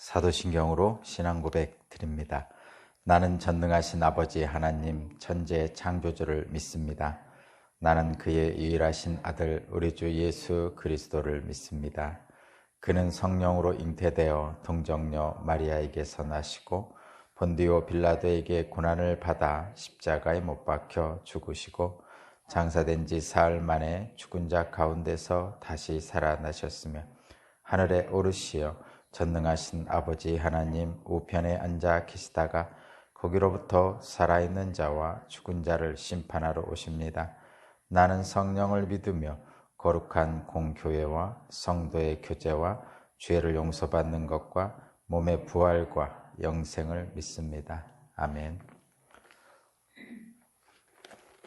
사도신경으로 신앙 고백 드립니다. 나는 전능하신 아버지 하나님 천재 창조주를 믿습니다. 나는 그의 유일하신 아들 우리 주 예수 그리스도를 믿습니다. 그는 성령으로 잉태되어 동정녀 마리아에게서 나시고 본디오 빌라도에게 고난을 받아 십자가에 못 박혀 죽으시고 장사된 지 사흘 만에 죽은 자 가운데서 다시 살아나셨으며 하늘에 오르시어 전능하신 아버지 하나님 우편에 앉아 계시다가 거기로부터 살아있는 자와 죽은 자를 심판하러 오십니다. 나는 성령을 믿으며 거룩한 공교회와 성도의 교제와 죄를 용서받는 것과 몸의 부활과 영생을 믿습니다. 아멘.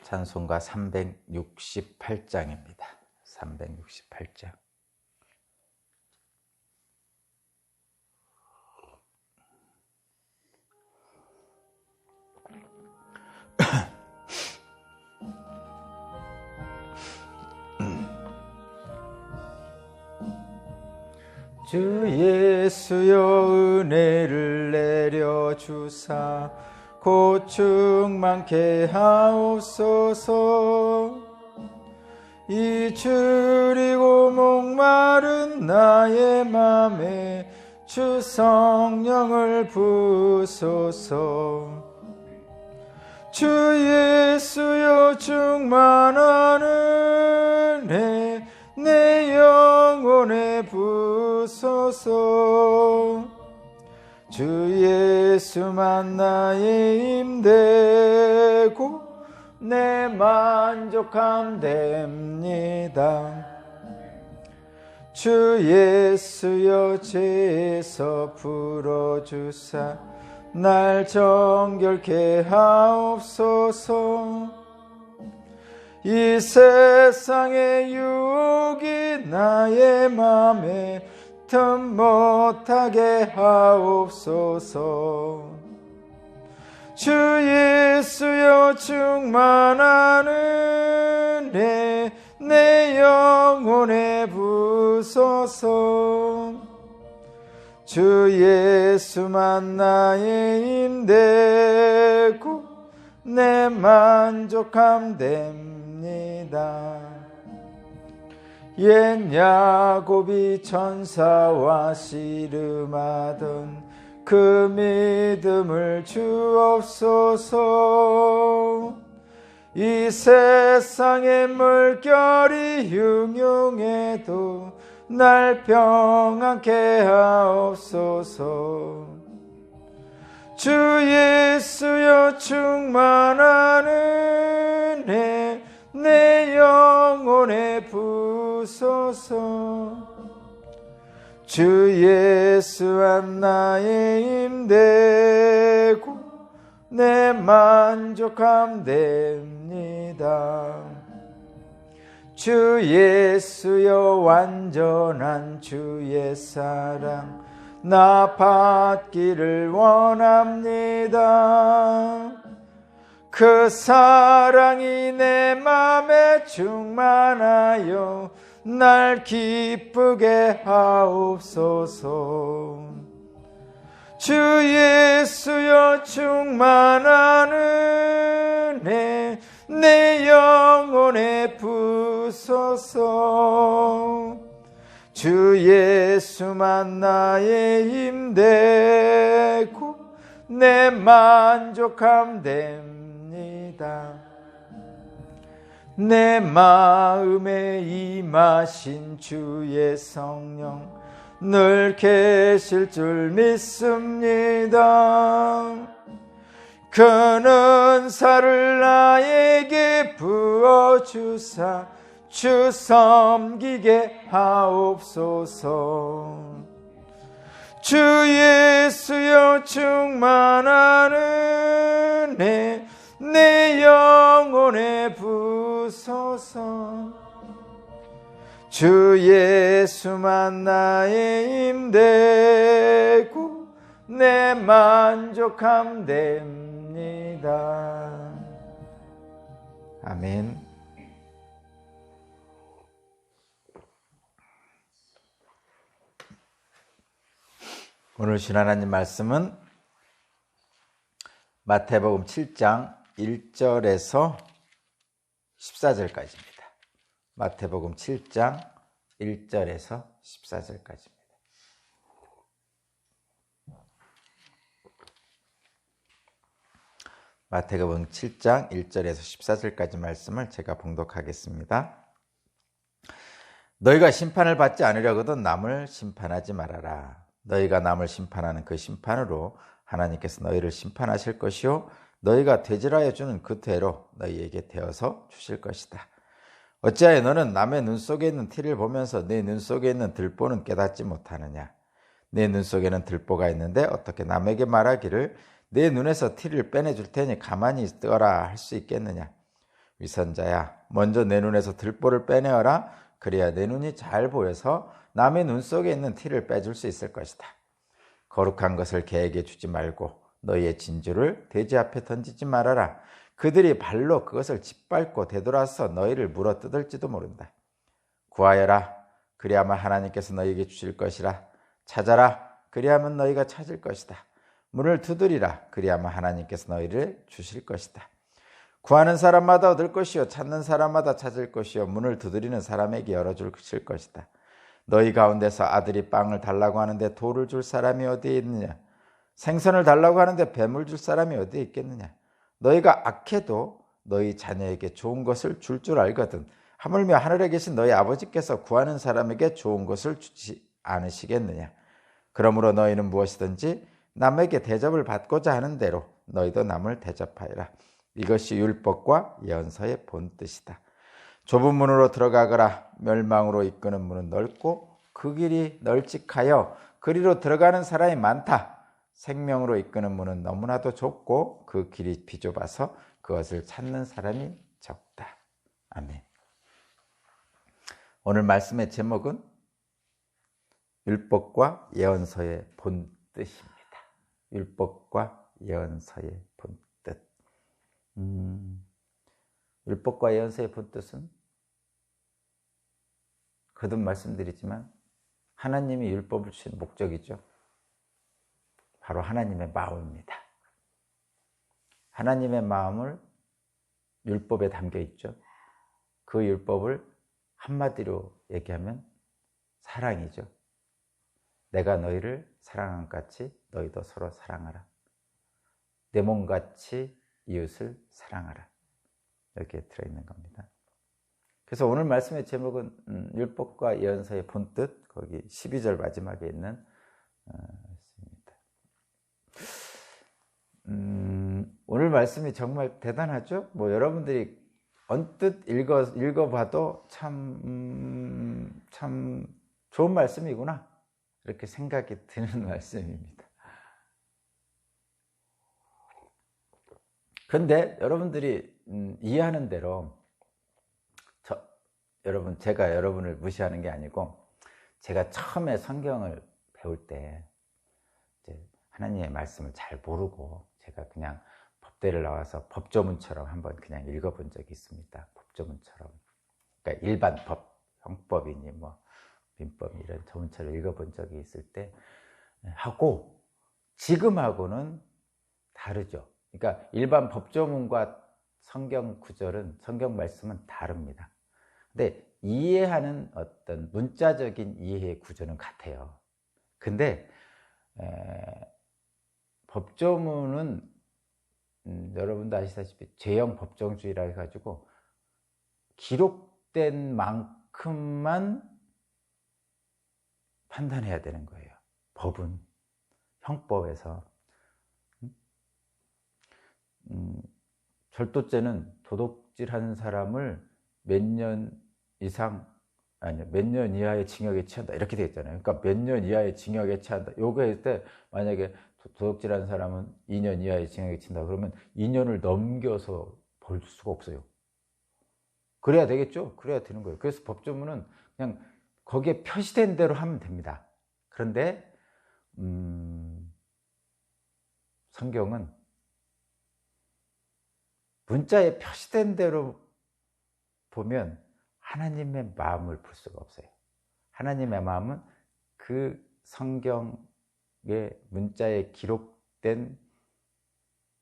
찬송가 368장입니다. 368장. 주 예수여 은혜를 내려주사 고충 많게 하옵소서. 이 줄이고 목마른 나의 맘에 주 성령을 부소서. 주 예수여 충만한 은혜 내 영혼에 부소서. 주 예수만 나의 힘되고 내 만족함 됩니다. 주 예수여 죄에서 풀어주사 날 정결케 하옵소서. 이 세상의 유혹이 나의 맘에 틈 못하게 하옵소서. 주 예수여 충만한 은혜 내 영혼에 부소서. 주 예수만 나의 힘되고 내 만족함 됩니다. 옛 야곱이 천사와 씨름하던 그 믿음을 주옵소서. 이 세상의 물결이 흉흉해도 날 평안케 하옵소서. 주 예수여 충만한 은혜 내 영혼에 부소서. 주 예수한 나의 힘되고 내 만족함 됩니다. 주 예수여 완전한 주의 사랑 나 받기를 원합니다. 그 사랑이 내 맘에 충만하여 날 기쁘게 하옵소서. 주 예수여 충만한 은혜 내 영혼에 부소서. 주 예수만 나의 힘되고 내 만족함 됩니다. 내 마음에 임하신 주의 성령 늘 계실 줄 믿습니다. 그 은사를 나에게 부어주사 주 섬기게 하옵소서. 주 예수여 충만한 은혜 내 영혼에 부소서. 주 예수만 나의 힘되고 내 만족함 됩니다. 아멘. 오늘 주신 하나님 말씀은 마태복음 7장 1절에서 14절까지입니다. 마태복음 7장 1절에서 14절까지입니다. 마태복음 7장 1절에서 14절까지 말씀을 제가 봉독하겠습니다. 너희가 심판을 받지 않으려거든 남을 심판하지 말아라. 너희가 남을 심판하는 그 심판으로 하나님께서 너희를 심판하실 것이요 너희가 되질하여 주는 그 대로 너희에게 되어서 주실 것이다. 어찌하여 너는 남의 눈 속에 있는 티를 보면서 내 눈 속에 있는 들보는 깨닫지 못하느냐. 내 눈 속에는 들보가 있는데 어떻게 남에게 말하기를 내 눈에서 티를 빼내줄 테니 가만히 있어라 할 수 있겠느냐. 위선자야, 먼저 내 눈에서 들보를 빼내어라. 그래야 내 눈이 잘 보여서 남의 눈 속에 있는 티를 빼줄 수 있을 것이다. 거룩한 것을 개에게 주지 말고 너희의 진주를 돼지 앞에 던지지 말아라. 그들이 발로 그것을 짓밟고 되돌아서 너희를 물어뜯을지도 모른다. 구하여라. 그리하면 하나님께서 너희에게 주실 것이라. 찾아라. 그리하면 너희가 찾을 것이다. 문을 두드리라. 그리하면 하나님께서 너희를 주실 것이다. 구하는 사람마다 얻을 것이요 찾는 사람마다 찾을 것이요 문을 두드리는 사람에게 열어주실 것이다. 너희 가운데서 아들이 빵을 달라고 하는데 돌을 줄 사람이 어디에 있느냐. 생선을 달라고 하는데 뱀을 줄 사람이 어디에 있겠느냐. 너희가 악해도 너희 자녀에게 좋은 것을 줄 줄 알거든. 하물며 하늘에 계신 너희 아버지께서 구하는 사람에게 좋은 것을 주지 않으시겠느냐. 그러므로 너희는 무엇이든지 남에게 대접을 받고자 하는 대로 너희도 남을 대접하여라. 이것이 율법과 예언서의 본뜻이다. 좁은 문으로 들어가거라. 멸망으로 이끄는 문은 넓고 그 길이 널찍하여 그리로 들어가는 사람이 많다. 생명으로 이끄는 문은 너무나도 좁고 그 길이 비좁아서 그것을 찾는 사람이 적다. 아멘. 오늘 말씀의 제목은 율법과 예언서의 본뜻입니다. 율법과 예언서의 본뜻. 율법과 예언서의 본뜻은 거듭 말씀드리지만 하나님이 율법을 주신 목적이죠. 바로 하나님의 마음입니다. 하나님의 마음을 율법에 담겨 있죠. 그 율법을 한마디로 얘기하면 사랑이죠. 내가 너희를 사랑한 것 같이 너희도 서로 사랑하라. 내 몸같이 이웃을 사랑하라. 이렇게 들어있는 겁니다. 그래서 오늘 말씀의 제목은 율법과 예언서의 본뜻, 거기 12절 마지막에 있는 말씀입니다. 오늘 말씀이 정말 대단하죠? 뭐 여러분들이 언뜻 읽어봐도 참 좋은 말씀이구나 이렇게 생각이 드는 말씀입니다. 그런데 여러분들이 이해하는 대로 제가 여러분을 무시하는 게 아니고 제가 처음에 성경을 배울 때 이제 하나님의 말씀을 잘 모르고 제가 그냥 법대를 나와서 법조문처럼 한번 그냥 읽어본 적이 있습니다. 법조문처럼. 그러니까 일반 법, 형법이니 뭐 민법 이런 조문처럼 읽어본 적이 있을 때 하고 지금하고는 다르죠. 그러니까 일반 법조문과 성경 구절은, 성경 말씀은 다릅니다. 근데 이해하는 어떤 문자적인 이해의 구조는 같아요. 근데 법조문은 여러분도 아시다시피 죄형 법정주의라 해가지고 기록된 만큼만 판단해야 되는 거예요. 법은 형법에서 절도죄는 도둑질하는 사람을 몇 년 이하의 징역에 처한다 이렇게 되어 있잖아요. 그러니까 몇 년 이하의 징역에 처한다. 요거일 때 만약에 도둑질하는 사람은 2년 이하의 징역에 처한다 그러면 2년을 넘겨서 벌 수가 없어요. 그래야 되겠죠? 그래야 되는 거예요. 그래서 법조문은 그냥 거기에 표시된 대로 하면 됩니다. 그런데 성경은 문자에 표시된 대로 보면 하나님의 마음을 볼 수가 없어요. 하나님의 마음은 그 성경 문자에 기록된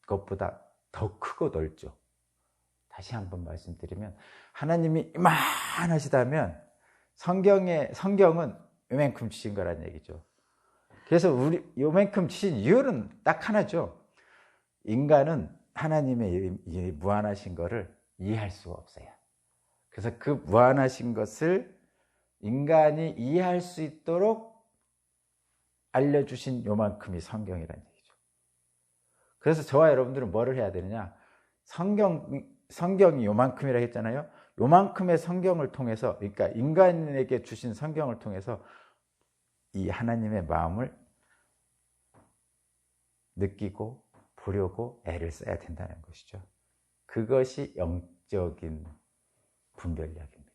것보다 더 크고 넓죠. 다시 한번 말씀드리면 하나님이 이만하시다면 성경은 요만큼 주신 거란 얘기죠. 그래서 요만큼 주신 이유는 딱 하나죠. 인간은 하나님의 이 무한하신 것을 이해할 수가 없어요. 그래서 그 무한하신 것을 인간이 이해할 수 있도록 알려주신 요만큼이 성경이라는 얘기죠. 그래서 저와 여러분들은 뭐를 해야 되느냐? 성경이 요만큼이라 했잖아요. 요만큼의 성경을 통해서, 그러니까 인간에게 주신 성경을 통해서 이 하나님의 마음을 느끼고 보려고 애를 써야 된다는 것이죠. 그것이 영적인 분별력입니다.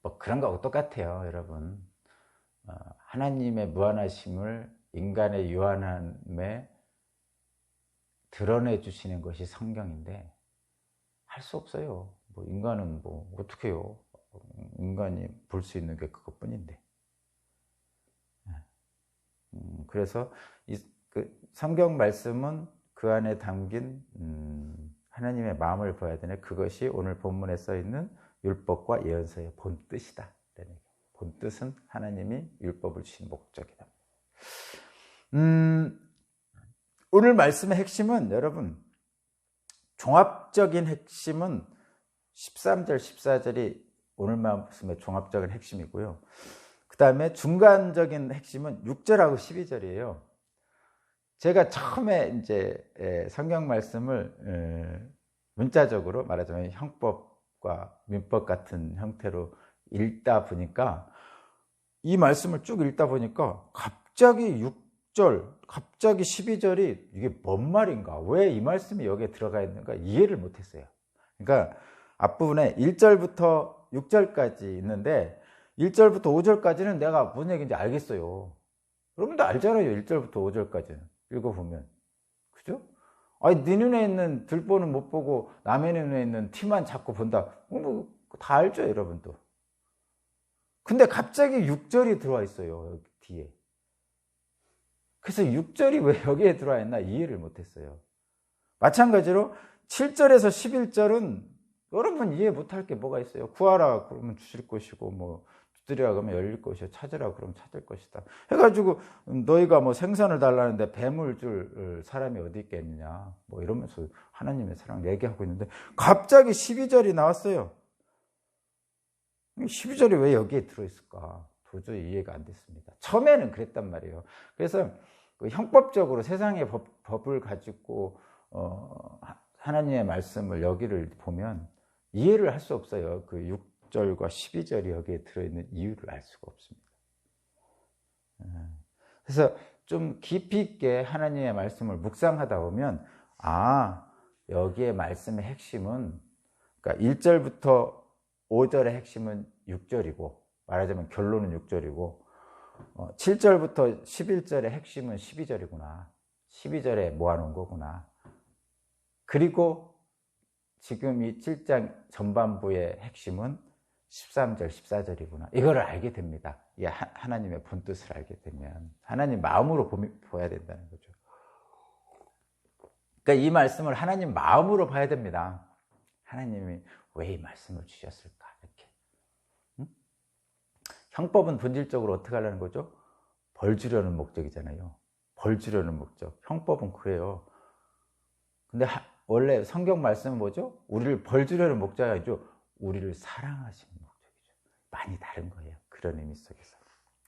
뭐 그런 거하고 똑같아요, 여러분. 하나님의 무한하심을 인간의 유한함에 드러내 주시는 것이 성경인데 할 수 없어요. 뭐 인간은 뭐 어떻게 해요? 인간이 볼 수 있는 게 그것뿐인데. 그래서 그 성경 말씀은 그 안에 담긴 하나님의 마음을 보아야 되네. 그것이 오늘 본문에 써 있는 율법과 예언서의 본 뜻이다. 본 뜻은 하나님이 율법을 주신 목적이다. 오늘 말씀의 핵심은 여러분 종합적인 핵심은 13절, 14절이 오늘 말씀의 종합적인 핵심이고요. 그 다음에 중간적인 핵심은 6절하고 12절이에요. 제가 처음에 이제 성경 말씀을 문자적으로 말하자면 형법과 민법 같은 형태로 읽다 보니까 이 말씀을 쭉 읽다 보니까 갑자기 6절, 갑자기 12절이 이게 뭔 말인가? 왜 이 말씀이 여기에 들어가 있는가? 이해를 못했어요. 그러니까 앞부분에 1절부터 6절까지 있는데 1절부터 5절까지는 내가 무슨 얘기인지 알겠어요. 여러분도 알잖아요. 1절부터 5절까지는 읽어보면. 그죠? 아니, 네 눈에 있는 들보는 못 보고 남의 눈에 있는 티만 자꾸 본다. 뭐 다 알죠, 여러분도. 근데 갑자기 6절이 들어와 있어요, 여기 뒤에. 그래서 6절이 왜 여기에 들어와 있나 이해를 못했어요. 마찬가지로 7절에서 11절은 여러분 이해 못할 게 뭐가 있어요? 구하라 그러면 주실 것이고, 뭐 두드리라 그러면 열릴 것이요, 찾으라 그러면 찾을 것이다 해가지고 너희가 뭐 생선을 달라는데 뱀을 줄 사람이 어디 있겠느냐, 뭐 이러면서 하나님의 사랑 얘기하고 있는데 갑자기 12절이 나왔어요. 12절이 왜 여기에 들어있을까? 도저히 이해가 안 됐습니다. 처음에는 그랬단 말이에요. 그래서 그 형법적으로 세상의 법을 가지고 하나님의 말씀을 여기를 보면 이해를 할 수 없어요. 그 6절과 12절이 여기에 들어있는 이유를 알 수가 없습니다. 그래서 좀 깊이 있게 하나님의 말씀을 묵상하다 보면 여기에 말씀의 핵심은, 그러니까 1절부터 5절의 핵심은 6절이고, 말하자면 결론은 6절이고 7절부터 11절의 핵심은 12절이구나. 12절에 모아놓은 거구나. 그리고 지금 이 7장 전반부의 핵심은 13절, 14절이구나. 이거를 알게 됩니다. 이 하나님의 본뜻을 알게 되면 하나님 마음으로 보야 된다는 거죠. 그러니까 이 말씀을 하나님 마음으로 봐야 됩니다. 하나님이 왜 이 말씀을 주셨을까? 이렇게. 형법은 본질적으로 어떻게 하려는 거죠? 벌 주려는 목적이잖아요. 벌 주려는 목적. 형법은 그래요. 근데 원래 성경 말씀은 뭐죠? 우리를 벌 주려는 목적이 아니죠. 우리를 사랑하시는 목적이죠. 많이 다른 거예요. 그런 의미 속에서.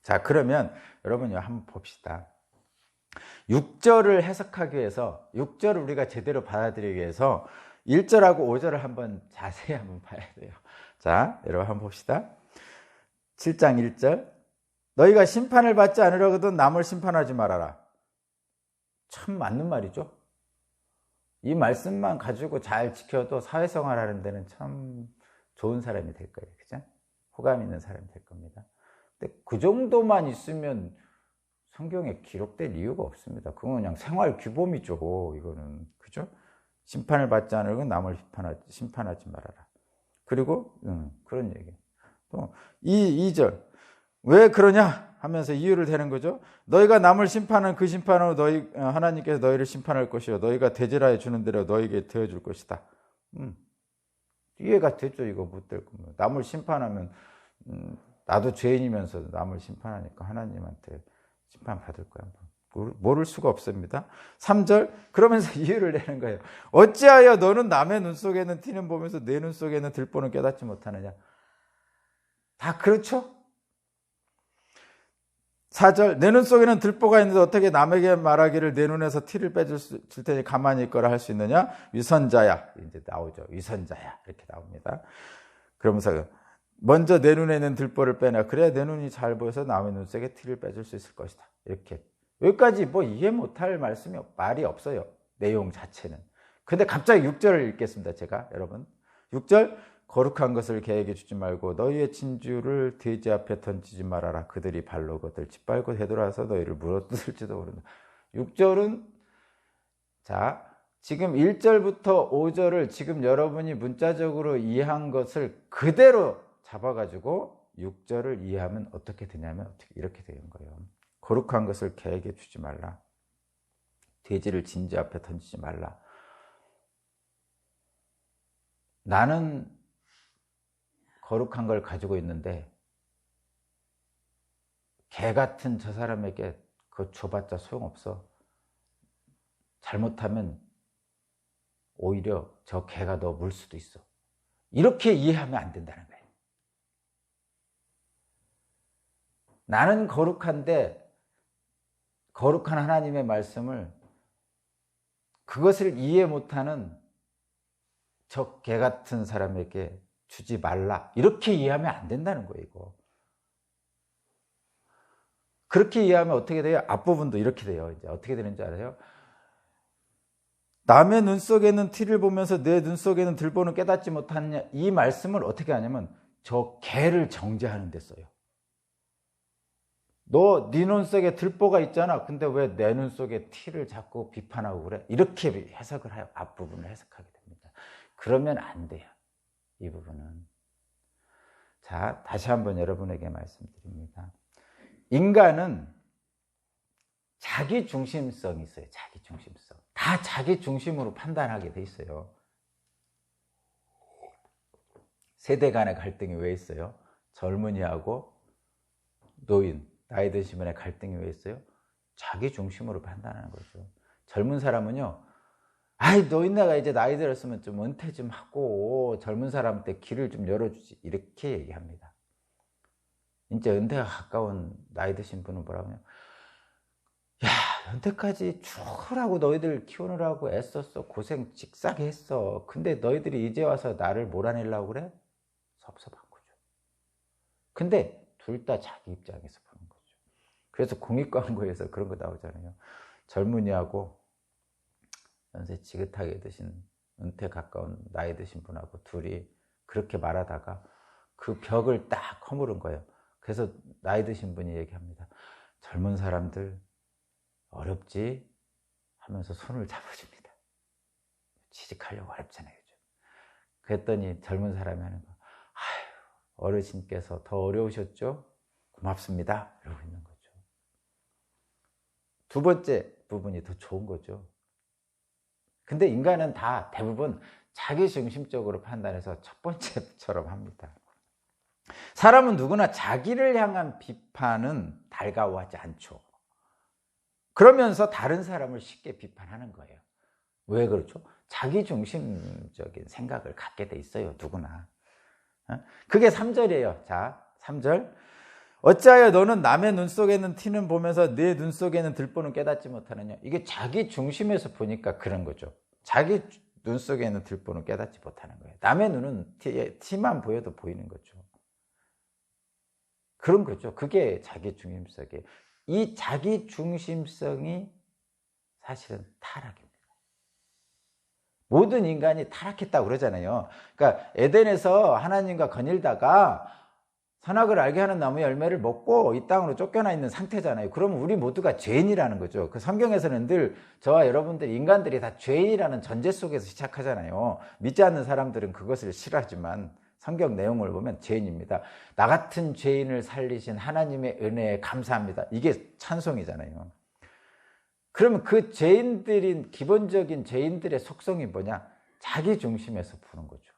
자, 그러면 여러분 한번 봅시다. 6절을 해석하기 위해서, 6절을 우리가 제대로 받아들이기 위해서 1절하고 5절을 한번 자세히 한번 봐야 돼요. 자, 여러분 한번 봅시다. 7장 1절. 너희가 심판을 받지 않으려거든 남을 심판하지 말아라. 참 맞는 말이죠. 이 말씀만 가지고 잘 지켜도 사회생활 하는 데는 참 좋은 사람이 될 거예요. 그죠? 호감 있는 사람이 될 겁니다. 근데 그 정도만 있으면 성경에 기록될 이유가 없습니다. 그건 그냥 생활 규범이죠. 이거는. 그죠? 심판을 받지 않으려고 남을 심판하지 말아라. 그리고 그런 얘기. 또 2절. 왜 그러냐? 하면서 이유를 대는 거죠. 너희가 남을 심판하는 그 심판으로 하나님께서 너희를 심판할 것이요 너희가 대질하여 주는 대로 너희에게 되어줄 것이다. 이해가 되죠. 이거 못될 거면 남을 심판하면 나도 죄인이면서 남을 심판하니까 하나님한테 심판받을 거야. 모를 수가 없습니다. 3절 그러면서 이유를 내는 거예요. 어찌하여 너는 남의 눈 속에는 티는 보면서 내 눈 속에는 들보는 깨닫지 못하느냐. 다 그렇죠? 4절 내 눈 속에는 들보가 있는데 어떻게 남에게 말하기를 내 눈에서 티를 빼줄 테니 가만히 있거라 할 수 있느냐. 위선자야. 이제 나오죠. 위선자야. 이렇게 나옵니다. 그러면서 먼저 내 눈에는 들보를 빼놔. 그래야 내 눈이 잘 보여서 남의 눈 속에 티를 빼줄 수 있을 것이다. 이렇게. 여기까지 뭐 이해 못할 말이 없어요. 내용 자체는. 근데 갑자기 6절을 읽겠습니다. 제가 여러분. 6절 거룩한 것을 개에게 주지 말고 너희의 진주를 돼지 앞에 던지지 말아라. 그들이 발로 그것을 짓밟고 되돌아서 너희를 물어뜯을지도 모른다. 6절은 자 지금 1절부터 5절을 지금 여러분이 문자적으로 이해한 것을 그대로 잡아가지고 6절을 이해하면 어떻게 되냐면 이렇게 되는 거예요. 거룩한 것을 개에게 주지 말라. 돼지를 진주 앞에 던지지 말라. 나는 거룩한 걸 가지고 있는데 개 같은 저 사람에게 그거 줘봤자 소용없어. 잘못하면 오히려 저 개가 너 물 수도 있어. 이렇게 이해하면 안 된다는 거예요. 나는 거룩한데 거룩한 하나님의 말씀을 그것을 이해 못하는 저 개 같은 사람에게 주지 말라. 이렇게 이해하면 안 된다는 거예요. 이거. 그렇게 이해하면 어떻게 돼요? 앞부분도 이렇게 돼요. 이제 어떻게 되는지 알아요? 남의 눈 속에는 티를 보면서 내 눈 속에는 들보는 깨닫지 못하느냐. 이 말씀을 어떻게 하냐면 저 개를 정죄하는 데 써요. 너 네 눈 속에 들보가 있잖아. 근데 왜 내 눈 속에 티를 자꾸 비판하고 그래? 이렇게 해석을 해요. 앞부분을 해석하게 됩니다. 그러면 안 돼요. 이 부분은. 자, 다시 한번 여러분에게 말씀드립니다. 인간은 자기 중심성이 있어요. 자기 중심성. 다 자기 중심으로 판단하게 돼 있어요. 세대 간의 갈등이 왜 있어요? 젊은이하고 노인, 나이 드신 분의 갈등이 왜 있어요? 자기 중심으로 판단하는 거죠. 젊은 사람은요, 노인네가 이제 나이 들었으면 좀 은퇴 좀 하고 젊은 사람한테 길을 좀 열어주지. 이렇게 얘기합니다. 이제 은퇴가 가까운 나이 드신 분은 뭐라고 하냐. 야, 은퇴까지 쭉 하라고 너희들 키우느라고 애썼어. 고생 직사게 했어. 근데 너희들이 이제 와서 나를 몰아내려고 그래? 섭섭한 거죠. 근데 둘 다 자기 입장에서 보는 거죠. 그래서 공익광고에서 그런 거 나오잖아요. 젊은이하고 연세 지긋하게 드신 은퇴 가까운 나이 드신 분하고 둘이 그렇게 말하다가 그 벽을 딱 허무른 거예요. 그래서 나이 드신 분이 얘기합니다. 젊은 사람들 어렵지? 하면서 손을 잡아줍니다. 취직하려고 어렵잖아요. 요즘. 그랬더니 젊은 사람이 하는 거, 어르신께서 더 어려우셨죠? 고맙습니다. 이러고 있는 거죠. 두 번째 부분이 더 좋은 거죠. 근데 인간은 다 대부분 자기 중심적으로 판단해서 첫 번째처럼 합니다. 사람은 누구나 자기를 향한 비판은 달가워하지 않죠. 그러면서 다른 사람을 쉽게 비판하는 거예요. 왜 그렇죠? 자기 중심적인 생각을 갖게 돼 있어요. 누구나. 그게 3절이에요. 자, 3절. 어찌하여 너는 남의 눈 속에는 티는 보면서 내 눈 속에는 들보는 깨닫지 못하느냐. 이게 자기 중심에서 보니까 그런 거죠. 자기 눈 속에는 들보는 깨닫지 못하는 거예요. 남의 눈은 티만 보여도 보이는 거죠. 그런 거죠. 그게 자기 중심성이에요. 이 자기 중심성이 사실은 타락입니다. 모든 인간이 타락했다고 그러잖아요. 그러니까 에덴에서 하나님과 거닐다가 선악을 알게 하는 나무 열매를 먹고 이 땅으로 쫓겨나 있는 상태잖아요. 그러면 우리 모두가 죄인이라는 거죠. 그 성경에서는 늘 저와 여러분들 인간들이 다 죄인이라는 전제 속에서 시작하잖아요. 믿지 않는 사람들은 그것을 싫어하지만 성경 내용을 보면 죄인입니다. 나 같은 죄인을 살리신 하나님의 은혜에 감사합니다. 이게 찬송이잖아요. 그러면 그 죄인들인 기본적인 죄인들의 속성이 뭐냐? 자기 중심에서 부는 거죠.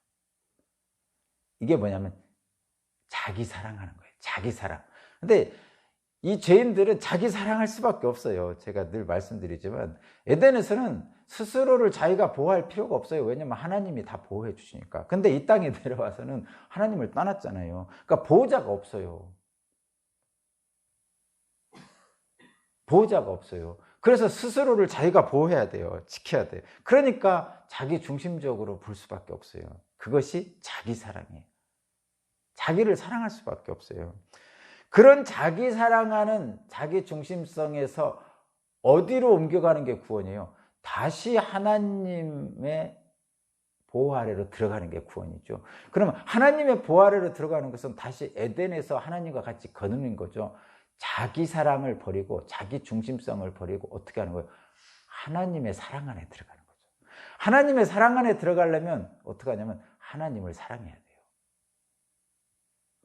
이게 뭐냐면 자기 사랑하는 거예요. 자기 사랑. 근데 이 죄인들은 자기 사랑할 수밖에 없어요. 제가 늘 말씀드리지만 에덴에서는 스스로를 자기가 보호할 필요가 없어요. 왜냐면 하나님이 다 보호해 주시니까. 근데 이 땅에 내려와서는 하나님을 떠났잖아요. 그러니까 보호자가 없어요. 보호자가 없어요. 그래서 스스로를 자기가 보호해야 돼요. 지켜야 돼요. 그러니까 자기 중심적으로 볼 수밖에 없어요. 그것이 자기 사랑이에요. 자기를 사랑할 수밖에 없어요. 그런 자기 사랑하는 자기 중심성에서 어디로 옮겨가는 게 구원이에요? 다시 하나님의 보호 아래로 들어가는 게 구원이죠. 그러면 하나님의 보호 아래로 들어가는 것은 다시 에덴에서 하나님과 같이 거느는 거죠. 자기 사랑을 버리고 자기 중심성을 버리고 어떻게 하는 거예요? 하나님의 사랑 안에 들어가는 거죠. 하나님의 사랑 안에 들어가려면 어떻게 하냐면 하나님을 사랑해야 돼요.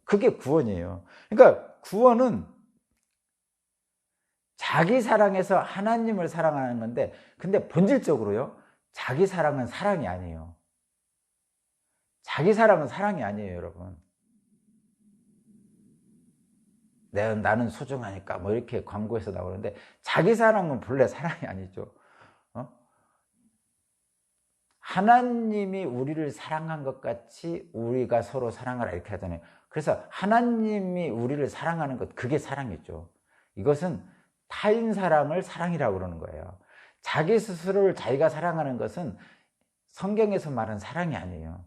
그게 구원이에요. 그러니까 구원은 자기 사랑에서 하나님을 사랑하는 건데, 근데 본질적으로요, 자기 사랑은 사랑이 아니에요. 자기 사랑은 사랑이 아니에요, 여러분. 나는 소중하니까 뭐 이렇게 광고에서 나오는데, 자기 사랑은 본래 사랑이 아니죠. 하나님이 우리를 사랑한 것 같이 우리가 서로 사랑하라 이렇게 하잖아요. 그래서 하나님이 우리를 사랑하는 것, 그게 사랑이죠. 이것은 타인 사랑을 사랑이라고 그러는 거예요. 자기 스스로를 자기가 사랑하는 것은 성경에서 말하는 사랑이 아니에요.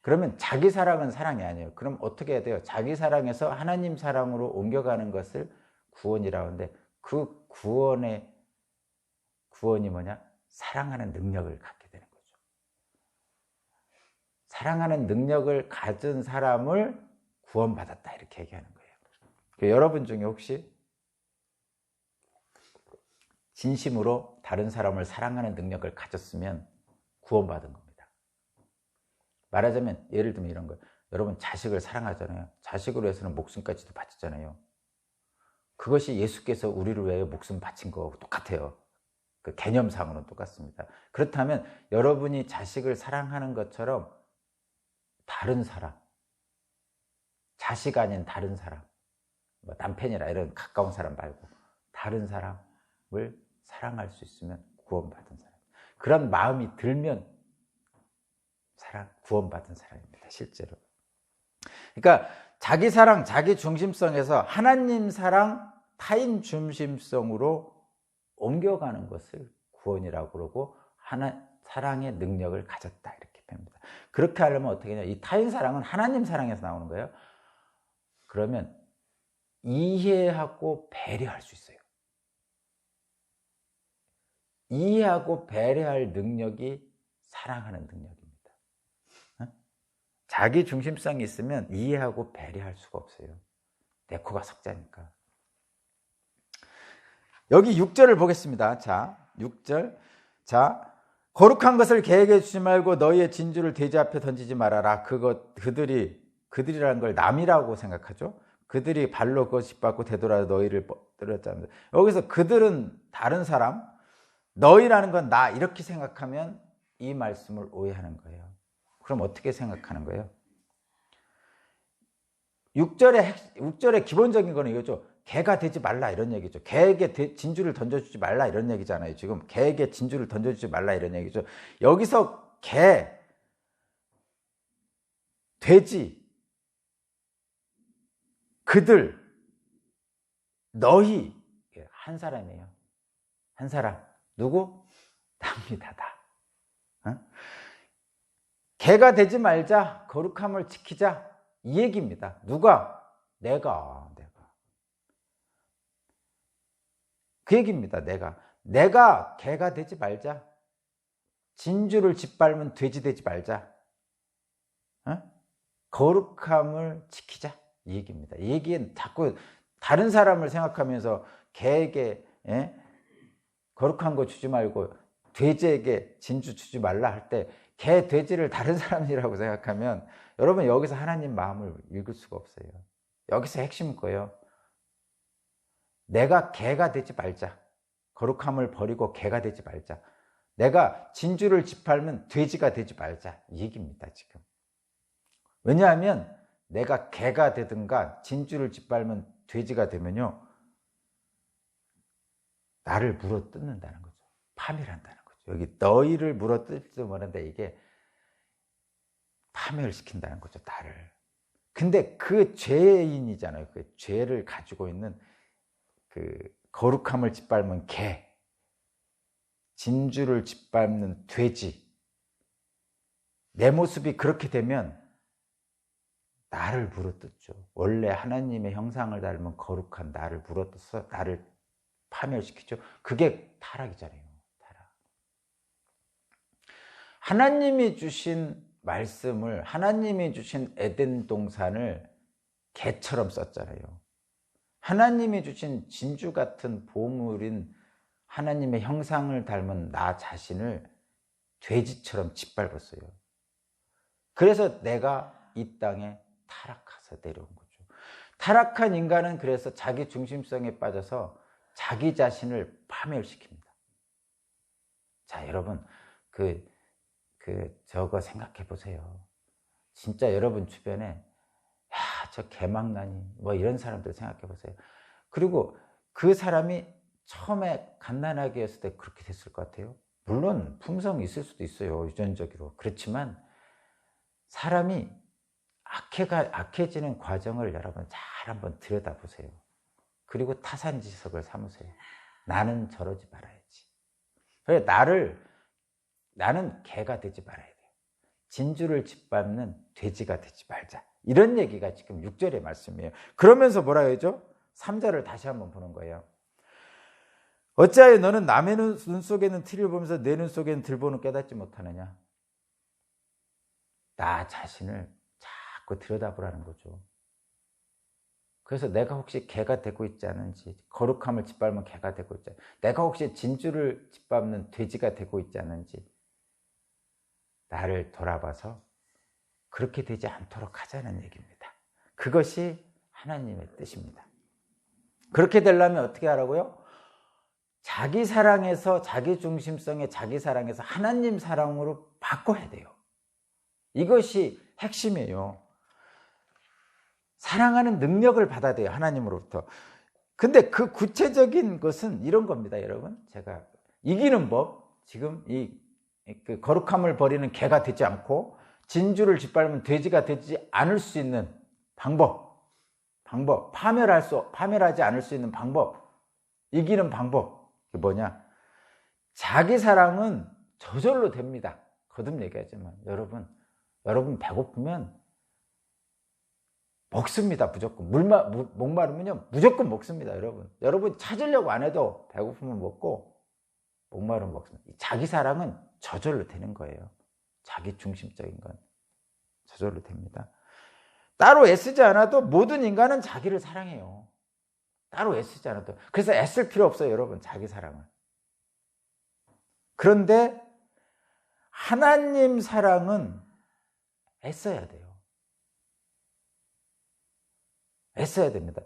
그러면 자기 사랑은 사랑이 아니에요. 그럼 어떻게 해야 돼요? 자기 사랑에서 하나님 사랑으로 옮겨가는 것을 구원이라고 하는데, 그 구원이 뭐냐? 사랑하는 능력을 갖게 되는 거죠. 사랑하는 능력을 가진 사람을 구원받았다 이렇게 얘기하는 거예요. 여러분 중에 혹시 진심으로 다른 사람을 사랑하는 능력을 가졌으면 구원받은 겁니다. 말하자면 예를 들면 이런 거예요. 여러분 자식을 사랑하잖아요. 자식으로 해서는 목숨까지도 바치잖아요. 그것이 예수께서 우리를 위하여 목숨 바친 거하고 똑같아요. 그 개념상으로는 똑같습니다. 그렇다면 여러분이 자식을 사랑하는 것처럼 다른 사람, 자식 아닌 다른 사람, 뭐 남편이라 이런 가까운 사람 말고 다른 사람을 사랑할 수 있으면 구원받은 사람. 그런 마음이 들면 구원받은 사람입니다, 실제로. 그러니까 자기 사랑, 자기 중심성에서 하나님 사랑, 타인 중심성으로 옮겨가는 것을 구원이라고 그러고 사랑의 능력을 가졌다 이렇게 봅니다. 그렇게 하려면 어떻게 하냐? 이 타인 사랑은 하나님 사랑에서 나오는 거예요. 그러면 이해하고 배려할 수 있어요. 이해하고 배려할 능력이 사랑하는 능력입니다. 자기 중심성이 있으면 이해하고 배려할 수가 없어요. 내 코가 석자니까. 여기 6절을 보겠습니다. 자, 6절. 자, 거룩한 것을 계획해 주지 말고 너희의 진주를 돼지 앞에 던지지 말아라. 그들이라는 걸 남이라고 생각하죠. 그들이 발로 그것 짓밟고 되돌아 너희를 떨어졌다. 여기서 그들은 다른 사람, 너희라는 건 나 이렇게 생각하면 이 말씀을 오해하는 거예요. 그럼 어떻게 생각하는 거예요? 6절의 기본적인 거는 이거죠. 개가 되지 말라 이런 얘기죠. 개에게 진주를 던져주지 말라 이런 얘기잖아요. 지금 개에게 진주를 던져주지 말라 이런 얘기죠. 여기서 개, 돼지, 그들, 너희 한 사람이에요. 한 사람. 누구? 납니다. 다. 개가 되지 말자, 거룩함을 지키자 이 얘기입니다. 누가? 내가. 그 얘기입니다. 내가 개가 되지 말자. 진주를 짓밟으면 돼지 되지 말자. 거룩함을 지키자 이 얘기입니다. 이 얘기는 자꾸 다른 사람을 생각하면서 개에게 거룩한 거 주지 말고 돼지에게 진주 주지 말라 할 때 개, 돼지를 다른 사람이라고 생각하면 여러분 여기서 하나님 마음을 읽을 수가 없어요. 여기서 핵심은 거예요. 내가 개가 되지 말자. 거룩함을 버리고 개가 되지 말자. 내가 진주를 짓밟으면 돼지가 되지 말자. 이 얘기입니다, 지금. 왜냐하면 내가 개가 되든가 진주를 짓밟으면 돼지가 되면요, 나를 물어뜯는다는 거죠. 파멸한다는 거죠. 여기 너희를 물어뜯지도 못하는데 이게 파멸을 시킨다는 거죠, 나를. 근데 그 죄인이잖아요. 그 죄를 가지고 있는 그 거룩함을 짓밟는 개, 진주를 짓밟는 돼지, 내 모습이 그렇게 되면 나를 물어뜯죠. 원래 하나님의 형상을 닮은 거룩한 나를 물어뜯어서 나를 파멸시키죠. 그게 타락이잖아요. 타락. 하나님이 주신 말씀을, 하나님이 주신 에덴 동산을 개처럼 썼잖아요. 하나님이 주신 진주 같은 보물인 하나님의 형상을 닮은 나 자신을 돼지처럼 짓밟았어요. 그래서 내가 이 땅에 타락해서 내려온 거죠. 타락한 인간은 그래서 자기 중심성에 빠져서 자기 자신을 파멸시킵니다. 자, 여러분, 저거 생각해 보세요. 진짜 여러분 주변에, 야, 저 개망나니, 뭐 이런 사람들 생각해 보세요. 그리고 그 사람이 처음에 갓난아기 였을 때 그렇게 됐을 것 같아요. 물론 품성이 있을 수도 있어요, 유전적으로. 그렇지만 사람이 악해지는 과정을 여러분 잘 한번 들여다보세요. 그리고 타산지석을 삼으세요. 나는 저러지 말아야지. 그래, 나는 개가 되지 말아야 돼요. 진주를 짓밟는 돼지가 되지 말자. 이런 얘기가 지금 6절의 말씀이에요. 그러면서 뭐라 해야죠? 3절을 다시 한번 보는 거예요. 어찌하여 너는 남의 눈 속에는 티를 보면서 내 눈 속에는 들보는 깨닫지 못하느냐? 나 자신을 자꾸 들여다보라는 거죠. 그래서 내가 혹시 개가 되고 있지 않은지, 거룩함을 짓밟으면 개가 되고 있지 않은지, 내가 혹시 진주를 짓밟는 돼지가 되고 있지 않은지 나를 돌아봐서 그렇게 되지 않도록 하자는 얘기입니다. 그것이 하나님의 뜻입니다. 그렇게 되려면 어떻게 하라고요? 자기 사랑에서, 자기 중심성의 자기 사랑에서 하나님 사랑으로 바꿔야 돼요. 이것이 핵심이에요. 사랑하는 능력을 받아야 돼요, 하나님으로부터. 근데 그 구체적인 것은 이런 겁니다, 여러분. 제가 이기는 법, 지금 그 거룩함을 버리는 개가 되지 않고 진주를 짓밟으면 돼지가 되지 않을 수 있는 방법, 파멸하지 않을 수 있는 방법, 이기는 방법. 그게 뭐냐? 자기 사랑은 저절로 됩니다. 거듭 얘기하지만 여러분 배고프면 먹습니다. 무조건. 목마르면요 무조건 먹습니다. 여러분 찾으려고 안 해도 배고프면 먹고 목마르면 먹습니다. 자기 사랑은 저절로 되는 거예요. 자기 중심적인 건 저절로 됩니다. 따로 애쓰지 않아도 모든 인간은 자기를 사랑해요. 따로 애쓰지 않아도. 그래서 애쓸 필요 없어요, 여러분. 자기 사랑은. 그런데 하나님 사랑은 애써야 돼요. 애써야 됩니다.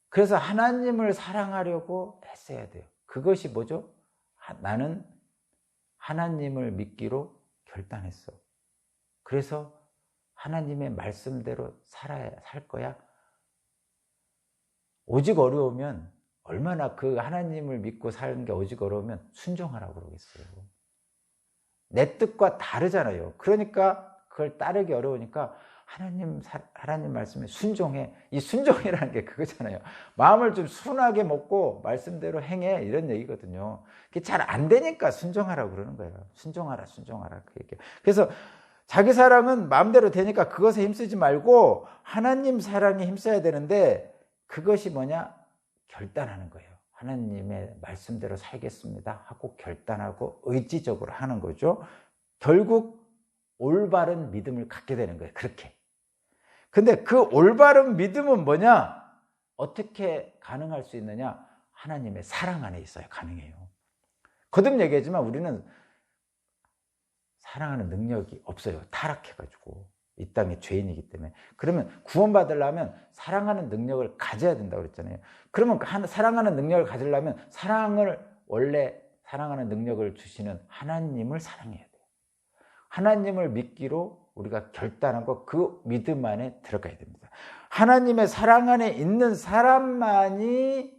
그래서 하나님을 사랑하려고 애써야 돼요. 그것이 뭐죠? 나는 하나님을 믿기로 결단했어. 그래서 하나님의 말씀대로 살 거야. 오직 어려우면, 얼마나 그 하나님을 믿고 사는 게 오직 어려우면 순종하라고 그러겠어요. 내 뜻과 다르잖아요. 그러니까 그걸 따르기 어려우니까 하나님 말씀에 순종해. 이 순종이라는 게 그거잖아요. 마음을 좀 순하게 먹고 말씀대로 행해, 이런 얘기거든요. 그게 잘 안 되니까 순종하라고 그러는 거예요. 순종하라 그 얘기예요. 그래서 자기 사랑은 마음대로 되니까 그것에 힘쓰지 말고 하나님 사랑에 힘써야 되는데, 그것이 뭐냐? 결단하는 거예요. 하나님의 말씀대로 살겠습니다 하고 결단하고 의지적으로 하는 거죠. 결국 올바른 믿음을 갖게 되는 거예요. 그렇게. 근데 그 올바른 믿음은 뭐냐? 어떻게 가능할 수 있느냐? 하나님의 사랑 안에 있어야 가능해요. 거듭 얘기하지만 우리는 사랑하는 능력이 없어요. 타락해가지고. 이 땅의 죄인이기 때문에. 그러면 구원받으려면 사랑하는 능력을 가져야 된다고 그랬잖아요. 그러면 사랑하는 능력을 가지려면 원래 사랑하는 능력을 주시는 하나님을 사랑해야 돼요. 하나님을 믿기로 우리가 결단하고 그 믿음 안에 들어가야 됩니다. 하나님의 사랑 안에 있는 사람만이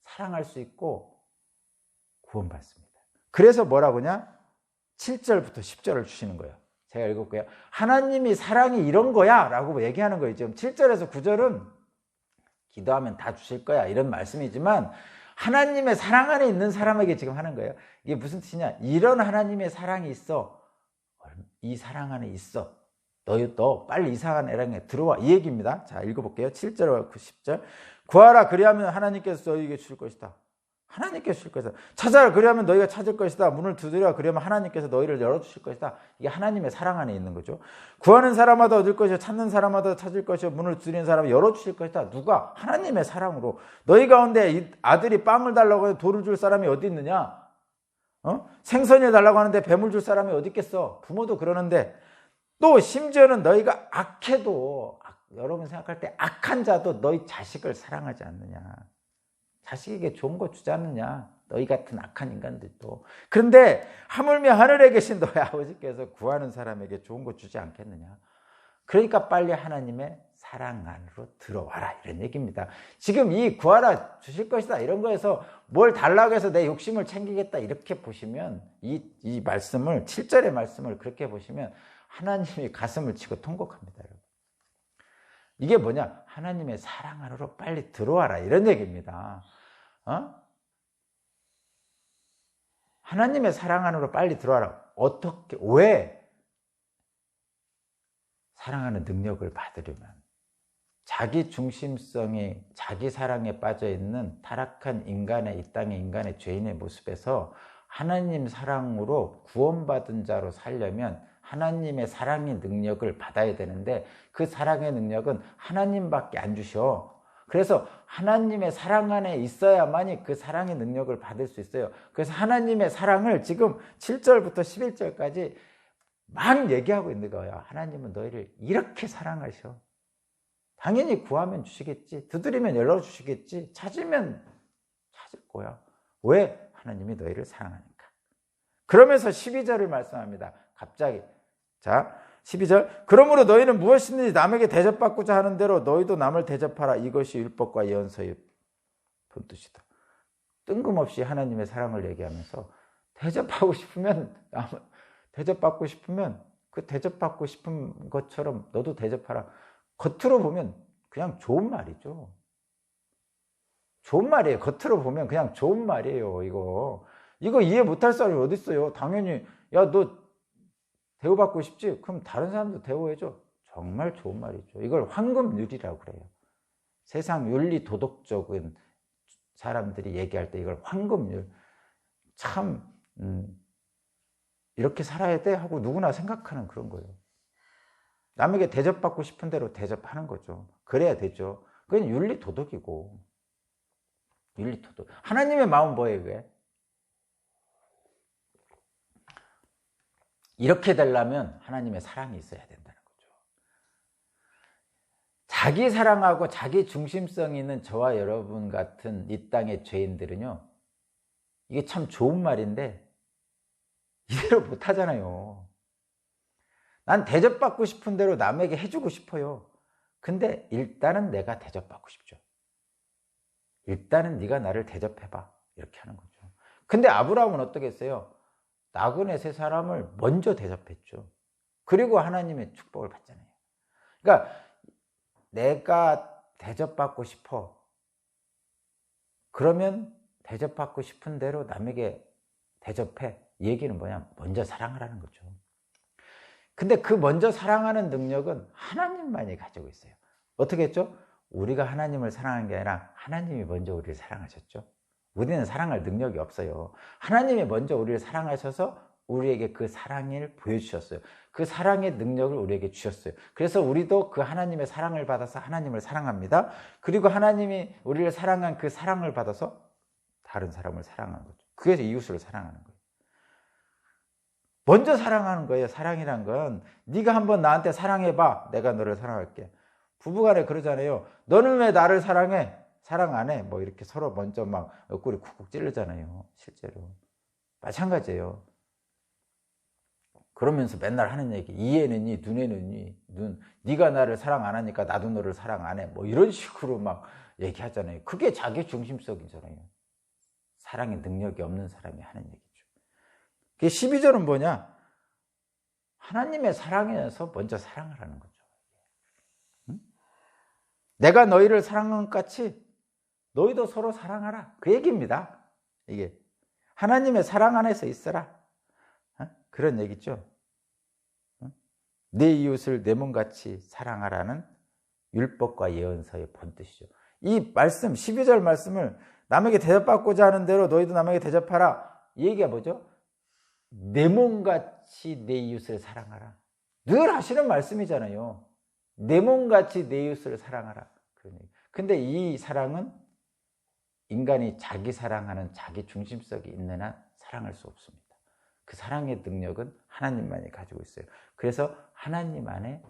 사랑할 수 있고 구원받습니다. 그래서 뭐라고 하냐? 7절부터 10절을 주시는 거예요. 제가 읽을게요. 하나님이 사랑이 이런 거야 라고 얘기하는 거예요. 지금 7절에서 9절은 기도하면 다 주실 거야 이런 말씀이지만 하나님의 사랑 안에 있는 사람에게 지금 하는 거예요. 이게 무슨 뜻이냐? 이런 하나님의 사랑이 있어. 이 사랑 안에 있어. 너 빨리 이 사랑 안에 들어와. 이 얘기입니다. 자, 읽어볼게요. 7절과 10절. 구하라 그리하면 하나님께서 너희에게 주실 것이다. 하나님께서 주실 것이다. 찾아라 그리하면 너희가 찾을 것이다. 문을 두드려 그리하면 하나님께서 너희를 열어주실 것이다. 이게 하나님의 사랑 안에 있는 거죠. 구하는 사람마다 얻을 것이요 찾는 사람마다 찾을 것이요 문을 두드리는 사람은 열어주실 것이다. 누가? 하나님의 사랑으로. 너희 가운데 이 아들이 빵을 달라고 해서 돌을 줄 사람이 어디 있느냐? 생선을 달라고 하는데 뱀을 줄 사람이 어디 있겠어? 부모도 그러는데 또 심지어는 너희가 악해도 여러분 생각할 때 악한 자도 너희 자식을 사랑하지 않느냐? 자식에게 좋은 거 주지 않느냐? 너희 같은 악한 인간들도. 그런데 하물며 하늘에 계신 너희 아버지께서 구하는 사람에게 좋은 거 주지 않겠느냐? 그러니까 빨리 하나님의 사랑 안으로 들어와라 이런 얘기입니다. 지금 이 구하라 주실 것이다 이런 거에서 뭘 달라고 해서 내 욕심을 챙기겠다 이렇게 보시면 이 말씀을 7절의 말씀을 그렇게 보시면 하나님이 가슴을 치고 통곡합니다. 여러분. 이게 뭐냐? 하나님의 사랑 안으로 빨리 들어와라 이런 얘기입니다. 하나님의 사랑 안으로 빨리 들어와라. 어떻게? 왜? 사랑하는 능력을 받으려면 자기 중심성이 자기 사랑에 빠져있는 타락한 인간의 이 땅의 인간의 죄인의 모습에서 하나님 사랑으로 구원받은 자로 살려면 하나님의 사랑의 능력을 받아야 되는데 그 사랑의 능력은 하나님밖에 안 주셔. 그래서 하나님의 사랑 안에 있어야만이 그 사랑의 능력을 받을 수 있어요. 그래서 하나님의 사랑을 지금 7절부터 11절까지 막 얘기하고 있는 거예요. 하나님은 너희를 이렇게 사랑하셔. 당연히 구하면 주시겠지. 두드리면 열어주시겠지. 찾으면 찾을 거야. 왜? 하나님이 너희를 사랑하니까. 그러면서 12절을 말씀합니다. 갑자기. 자, 12절. 그러므로 너희는 무엇이든지 남에게 대접받고자 하는 대로 너희도 남을 대접하라. 이것이 율법과 예언서의 본뜻이다. 뜬금없이 하나님의 사랑을 얘기하면서 대접하고 싶으면 대접받고 싶으면 그 대접받고 싶은 것처럼 너도 대접하라. 겉으로 보면 그냥 좋은 말이죠. 좋은 말이에요. 겉으로 보면 그냥 좋은 말이에요. 이거 이해 못할 사람이 어디 있어요? 당연히 야, 너 대우받고 싶지? 그럼 다른 사람도 대우해줘. 정말 좋은 말이죠. 이걸 황금률이라고 그래요. 세상 윤리 도덕적인 사람들이 얘기할 때 이걸 황금률. 참 이렇게 살아야 돼? 하고 누구나 생각하는 그런 거예요. 남에게 대접받고 싶은 대로 대접하는 거죠. 그래야 되죠. 그건 윤리 도덕이고. 윤리 도덕. 하나님의 마음 뭐예요, 그게? 이렇게 되려면 하나님의 사랑이 있어야 된다는 거죠. 자기 사랑하고 자기 중심성 있는 저와 여러분 같은 이 땅의 죄인들은요, 이게 참 좋은 말인데 이대로 못 하잖아요. 난 대접받고 싶은 대로 남에게 해주고 싶어요. 근데 일단은 내가 대접받고 싶죠. 일단은 네가 나를 대접해봐. 이렇게 하는 거죠. 근데 아브라함은 어떻게 했어요? 나그네 세 사람을 먼저 대접했죠. 그리고 하나님의 축복을 받잖아요. 그러니까 내가 대접받고 싶어. 그러면 대접받고 싶은 대로 남에게 대접해. 이 얘기는 뭐냐? 먼저 사랑하라는 거죠. 근데 그 먼저 사랑하는 능력은 하나님만이 가지고 있어요. 어떻게 했죠? 우리가 하나님을 사랑한 게 아니라 하나님이 먼저 우리를 사랑하셨죠. 우리는 사랑할 능력이 없어요. 하나님이 먼저 우리를 사랑하셔서 우리에게 그 사랑을 보여주셨어요. 그 사랑의 능력을 우리에게 주셨어요. 그래서 우리도 그 하나님의 사랑을 받아서 하나님을 사랑합니다. 그리고 하나님이 우리를 사랑한 그 사랑을 받아서 다른 사람을 사랑하는 거죠. 그래서 이웃을 사랑하는 거예요. 먼저 사랑하는 거예요. 사랑이란 건 네가 한번 나한테 사랑해봐. 내가 너를 사랑할게. 부부간에 그러잖아요. 너는 왜 나를 사랑해? 사랑 안 해? 뭐 이렇게 서로 먼저 막 옆구리 쿡쿡 찌르잖아요. 실제로. 마찬가지예요. 그러면서 맨날 하는 얘기. 이에는 이, 눈에는 이, 네가 나를 사랑 안 하니까 나도 너를 사랑 안 해. 뭐 이런 식으로 막 얘기하잖아요. 그게 자기 중심성이잖아요. 사랑의 능력이 없는 사람이 하는 얘기죠. 12절은 뭐냐? 하나님의 사랑에서 먼저 사랑을 하는 거죠. 응? 내가 너희를 사랑한 것 같이 너희도 서로 사랑하라. 그 얘기입니다. 이게 하나님의 사랑 안에서 있어라. 그런 얘기죠. 내 이웃을 내 몸같이 사랑하라는 율법과 예언서의 본뜻이죠. 이 말씀, 12절 말씀을 남에게 대접받고자 하는 대로 너희도 남에게 대접하라. 이 얘기가 뭐죠? 내 몸같이 내 이웃을 사랑하라. 늘 하시는 말씀이잖아요. 내 몸같이 내 이웃을 사랑하라. 근데 이 사랑은 인간이 자기 사랑하는 자기 중심성이 있는 한 사랑할 수 없습니다. 그 사랑의 능력은 하나님만이 가지고 있어요. 그래서 하나님 안에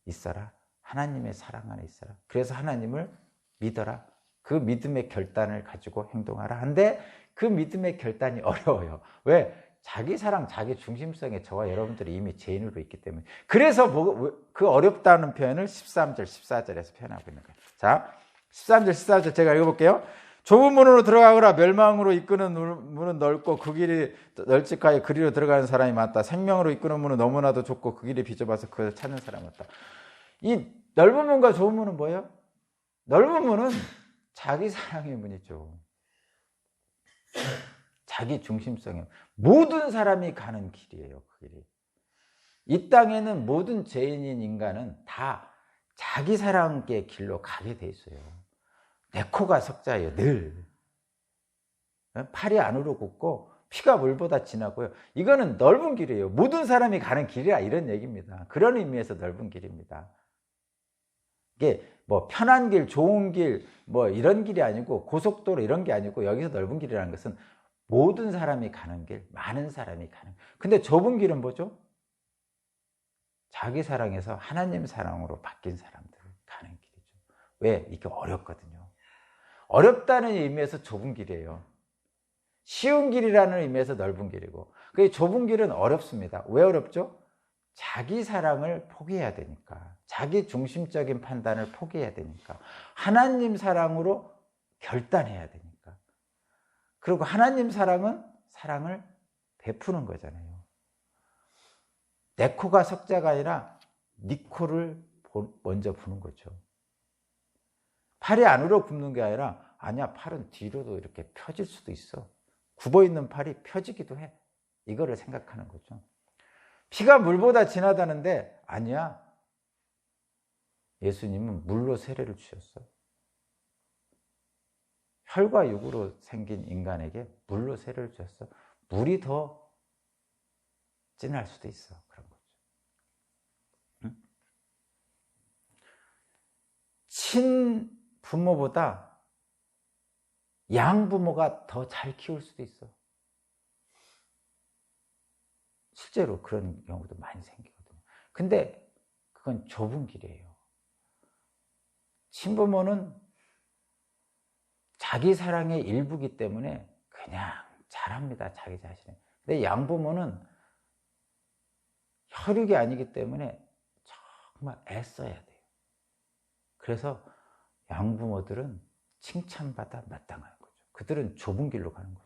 있어라. 하나님의 사랑 안에 있어라. 그래서 하나님을 믿어라. 그 믿음의 결단을 가지고 행동하라. 한데 그 믿음의 결단이 어려워요. 왜? 자기 사랑, 자기 중심성에 저와 여러분들이 이미 죄인으로 있기 때문에. 그래서 그 어렵다는 표현을 13절, 14절에서 표현하고 있는 거예요. 자, 13절, 14절 제가 읽어볼게요. 좁은 문으로 들어가거라. 멸망으로 이끄는 문은 넓고 그 길이 널찍하여 그리로 들어가는 사람이 많다. 생명으로 이끄는 문은 너무나도 좁고 그 길이 비좁아서 그걸 찾는 사람이 없다. 이 넓은 문과 좁은 문은 뭐예요? 넓은 문은 자기 사랑의 문이죠. 자기 중심성이에요. 모든 사람이 가는 길이에요. 그 길이. 이 땅에는 모든 죄인인 인간은 다 자기 사랑의 길로 가게 돼 있어요. 내 코가 석자예요. 늘. 팔이 안으로 굽고 피가 물보다 진하고요. 이거는 넓은 길이에요. 모든 사람이 가는 길이라 이런 얘기입니다. 그런 의미에서 넓은 길입니다. 이게 뭐 편한 길, 좋은 길, 뭐 이런 길이 아니고 고속도로 이런 게 아니고 여기서 넓은 길이라는 것은 모든 사람이 가는 길, 많은 사람이 가는. 근데 좁은 길은 뭐죠? 자기 사랑에서 하나님 사랑으로 바뀐 사람들 가는 길이죠. 왜? 이게 어렵거든요. 어렵다는 의미에서 좁은 길이에요. 쉬운 길이라는 의미에서 넓은 길이고. 그 좁은 길은 어렵습니다. 왜 어렵죠? 자기 사랑을 포기해야 되니까. 자기 중심적인 판단을 포기해야 되니까. 하나님 사랑으로 결단해야 되니까. 그리고 하나님 사랑은 사랑을 베푸는 거잖아요. 내 코가 석자가 아니라 네 코를 먼저 부는 거죠. 팔이 안으로 굽는 게 아니라 아니야, 팔은 뒤로도 이렇게 펴질 수도 있어. 굽어있는 팔이 펴지기도 해. 이거를 생각하는 거죠. 피가 물보다 진하다는데 아니야. 예수님은 물로 세례를 주셨어. 혈과 육으로 생긴 인간에게 물로 세례를 주셨어. 물이 더 진할 수도 있어. 그런 거죠. 응? 친부모보다 양부모가 더 잘 키울 수도 있어. 실제로 그런 경우도 많이 생기거든요. 근데 그건 좁은 길이에요. 친부모는 자기 사랑의 일부기 때문에 그냥 잘합니다. 자기 자신을. 근데 양부모는 혈육이 아니기 때문에 정말 애써야 돼요. 그래서 양부모들은 칭찬받아 마땅한 거죠. 그들은 좁은 길로 가는 거죠.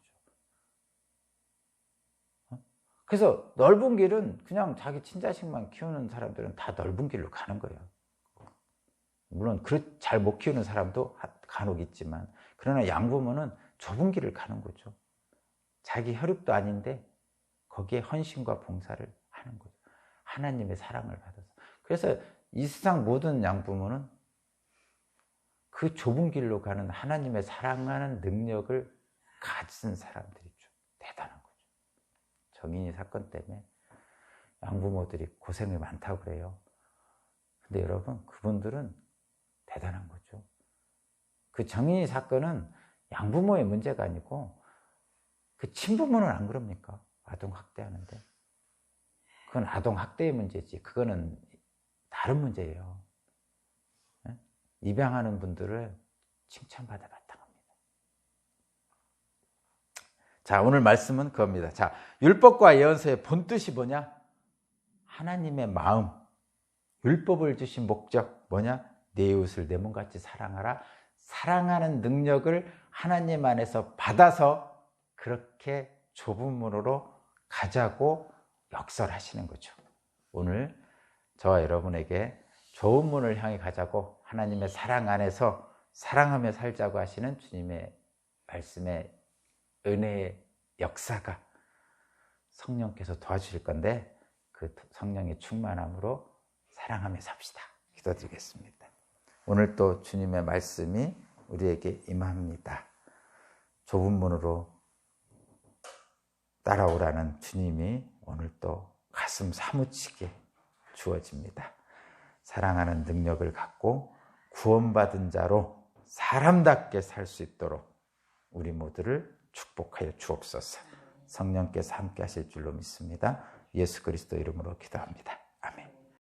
그래서 넓은 길은 그냥 자기 친자식만 키우는 사람들은 다 넓은 길로 가는 거예요. 물론 잘 못 키우는 사람도 간혹 있지만, 그러나 양부모는 좁은 길을 가는 거죠. 자기 혈육도 아닌데 거기에 헌신과 봉사를 하는 거죠. 하나님의 사랑을 받아서. 그래서 이 세상 모든 양부모는 그 좁은 길로 가는 하나님의 사랑하는 능력을 가진 사람들이죠. 대단한 거죠. 정인이 사건 때문에 양부모들이 고생이 많다고 그래요. 근데 여러분, 그분들은 대단한 거죠. 그 정인이 사건은 양부모의 문제가 아니고 그 친부모는 안 그럽니까? 아동 학대하는데. 그건 아동학대의 문제지. 그거는 다른 문제예요. 입양하는 분들을 칭찬받아 마땅합니다. 자, 오늘 말씀은 그겁니다. 자, 율법과 예언서의 본뜻이 뭐냐? 하나님의 마음, 율법을 주신 목적 뭐냐? 내 이웃을 내 몸같이 사랑하라. 사랑하는 능력을 하나님 안에서 받아서 그렇게 좁은 문으로 가자고 역설하시는 거죠. 오늘 저와 여러분에게 좁은 문을 향해 가자고 하나님의 사랑 안에서 사랑하며 살자고 하시는 주님의 말씀의 은혜의 역사가 성령께서 도와주실 건데 그 성령의 충만함으로 사랑하며 삽시다. 기도드리겠습니다. 오늘 또 주님의 말씀이 우리에게 임합니다. 좁은 문으로 따라오라는 주님이 오늘 또 가슴 사무치게 주어집니다. 사랑하는 능력을 갖고 구원받은 자로 사람답게 살 수 있도록 우리 모두를 축복하여 주옵소서. 성령께서 함께 하실 줄로 믿습니다. 예수 그리스도 이름으로 기도합니다.